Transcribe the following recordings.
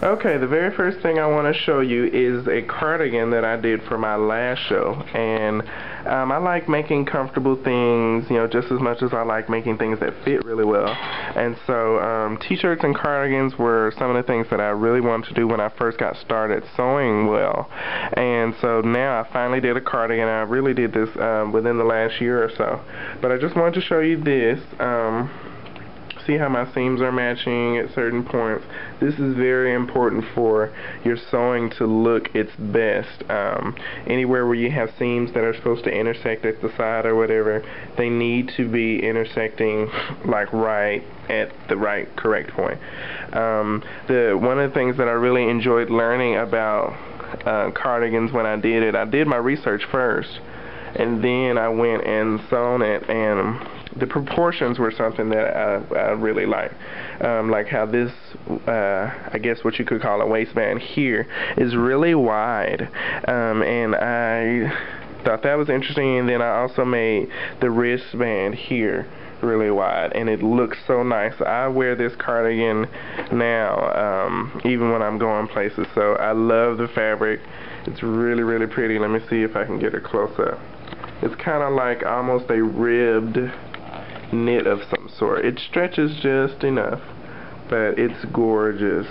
Okay, the very first thing I want to show you is a cardigan that I did for my last show, and I like making comfortable things, you know, just as much as I like making things that fit really well. And so t-shirts and cardigans were some of the things that I really wanted to do when I first got started sewing well. And so now I finally did a cardigan. I really did this within the last year or so. But I just wanted to show you this. See how my seams are matching at certain points. This is very important for your sewing to look its best. Anywhere where you have seams that are supposed to intersect at the side or whatever, they need to be intersecting like right at the right correct point. One of the things that I really enjoyed learning about cardigans when I did my research first, and then I went and sewn it, and the proportions were something that I really like how this, I guess what you could call a waistband here, is really wide, and I thought that was interesting. And then I also made the wristband here really wide, and it looks so nice. I wear this cardigan now even when I'm going places, so I love the fabric. It's really, really pretty. Let me see if I can get a close-up. It's kind of like almost a ribbed knit of some sort. It stretches just enough, but it's gorgeous.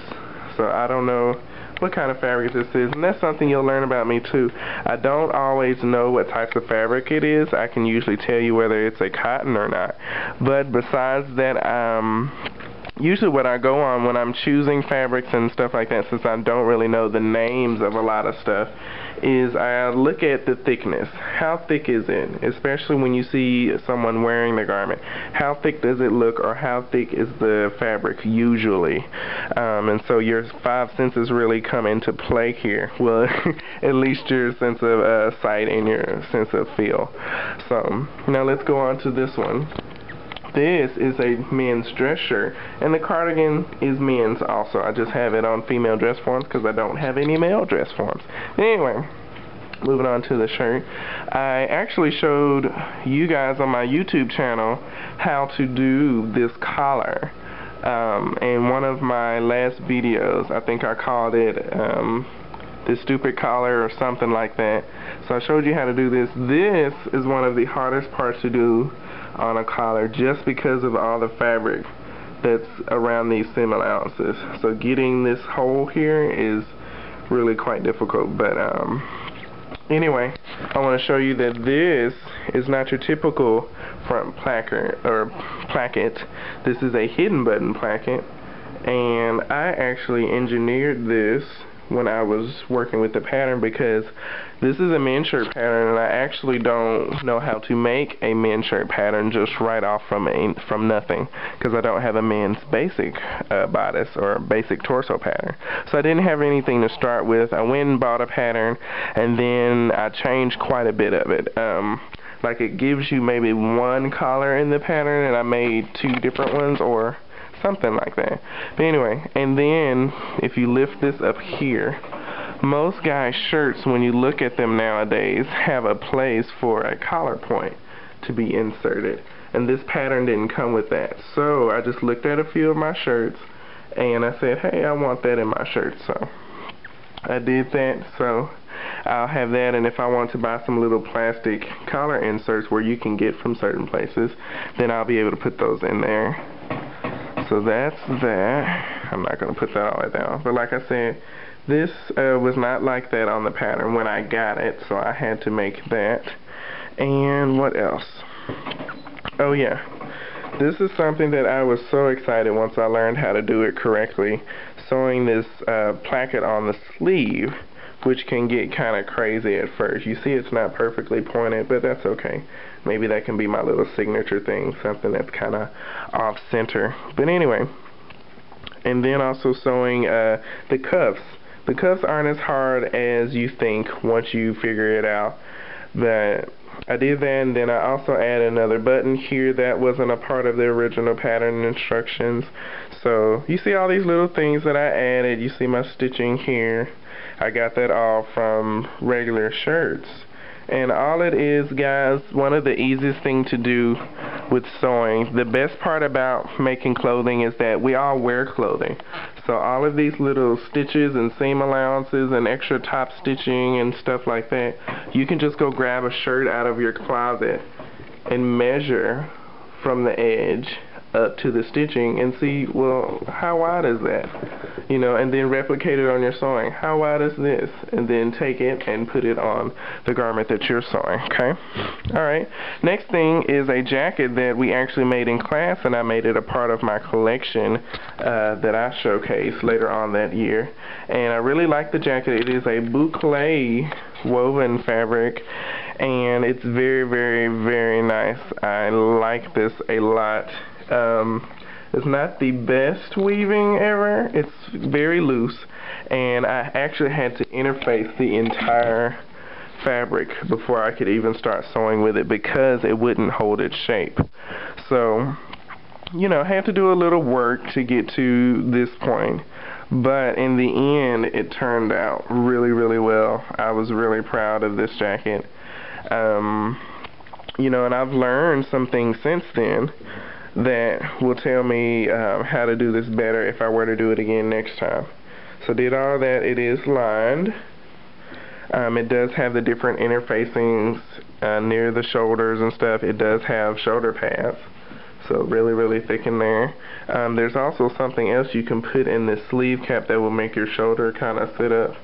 So I don't know what kind of fabric this is, and that's something you'll learn about me too. I don't always know what types of fabric it is. I can usually tell you whether it's a cotton or not, but besides that, usually what I go on when I'm choosing fabrics and stuff like that, since I don't really know the names of a lot of stuff, is I look at the thickness. How thick is it? Especially when you see someone wearing the garment. How thick does it look, or how thick is the fabric usually? And so your five senses really come into play here. Well, at least your sense of sight and your sense of feel. So now let's go on to this one. This is a men's dress shirt, and the cardigan is men's also. I just have it on female dress forms because I don't have any male dress forms. Anyway, moving on to the shirt. I actually showed you guys on my YouTube channel how to do this collar. In one of my last videos, I think I called it this stupid collar or something like that. So I showed you how to do this. This is one of the hardest parts to do on a collar, just because of all the fabric that's around these semi-ounces. So getting this hole here is really quite difficult. But anyway, I want to show you that this is not your typical front placket. This is a hidden button placket, and I actually engineered this when I was working with the pattern, because this is a men's shirt pattern, and I actually don't know how to make a men's shirt pattern just right off from nothing, because I don't have a men's basic bodice or basic torso pattern. So I didn't have anything to start with. I went and bought a pattern, and then I changed quite a bit of it. Like it gives you maybe one collar in the pattern, and I made two different ones, or something like that. But anyway, and then if you lift this up here, most guys' shirts, when you look at them nowadays, have a place for a collar point to be inserted, and this pattern didn't come with that. So I just looked at a few of my shirts and I said, hey, I want that in my shirt. So I did that. So I'll have that, and if I want to buy some little plastic collar inserts where you can get from certain places, then I'll be able to put those in there. So that's that. I'm not going to put that all the way down. But like I said, this was not like that on the pattern when I got it, so I had to make that. And what else? Oh yeah, this is something that I was so excited once I learned how to do it correctly. Sewing this placket on the sleeve, which can get kind of crazy at first. You see it's not perfectly pointed, but that's okay. Maybe that can be my little signature thing, something that's kind of off-center. But anyway, and then also sewing the cuffs. The cuffs aren't as hard as you think once you figure it out. But I did that, and then I also added another button here that wasn't a part of the original pattern instructions. So you see all these little things that I added. You see my stitching here. I got that all from regular shirts. And all it is, guys, one of the easiest things to do with sewing. The best part about making clothing is that we all wear clothing. So all of these little stitches and seam allowances and extra top stitching and stuff like that, you can just go grab a shirt out of your closet and measure from the edge up to the stitching and see, well, how wide is that? You know, and then replicate it on your sewing. How wide is this? And then take it and put it on the garment that you're sewing, okay? Alright, next thing is a jacket that we actually made in class, and I made it a part of my collection that I showcased later on that year. And I really like the jacket. It is a boucle woven fabric, and it's very, very, very nice. I like this a lot. It's not the best weaving ever. It's very loose, and I actually had to interface the entire fabric before I could even start sewing with it because it wouldn't hold its shape. So, you know, I had to do a little work to get to this point, but in the end it turned out really, really well. I was really proud of this jacket. You know, and I've learned some things since then that will tell me how to do this better if I were to do it again next time. So did all that. It is lined. It does have the different interfacings near the shoulders and stuff. It does have shoulder pads, so really, really thick in there. There's also something else you can put in this sleeve cap that will make your shoulder kind of sit up,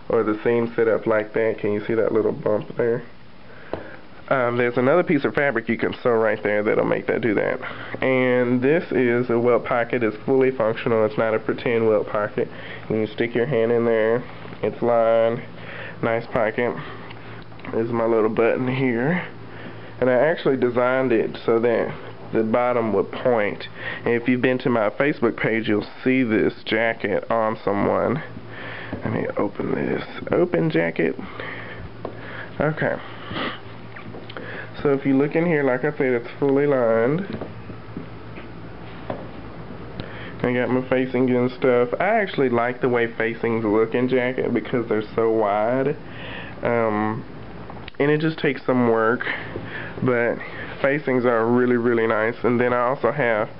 or the seam sit up like that. Can you see that little bump there? There's another piece of fabric you can sew right there that'll make that do that. And this is a welt pocket. It's fully functional. It's not a pretend welt pocket. You can stick your hand in there. It's lined. Nice pocket. There's my little button here. And I actually designed it so that the bottom would point. And if you've been to my Facebook page, you'll see this jacket on someone. Let me open this. Open jacket. Okay. So if you look in here, like I said, it's fully lined. I got my facings and stuff. I actually like the way facings look in jacket because they're so wide. And it just takes some work, but facings are really, really nice. And then I also have,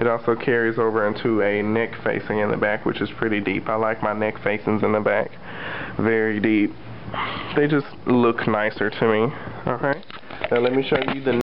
it also carries over into a neck facing in the back, which is pretty deep. I like my neck facings in the back very deep. They just look nicer to me. Alright, now let me show you the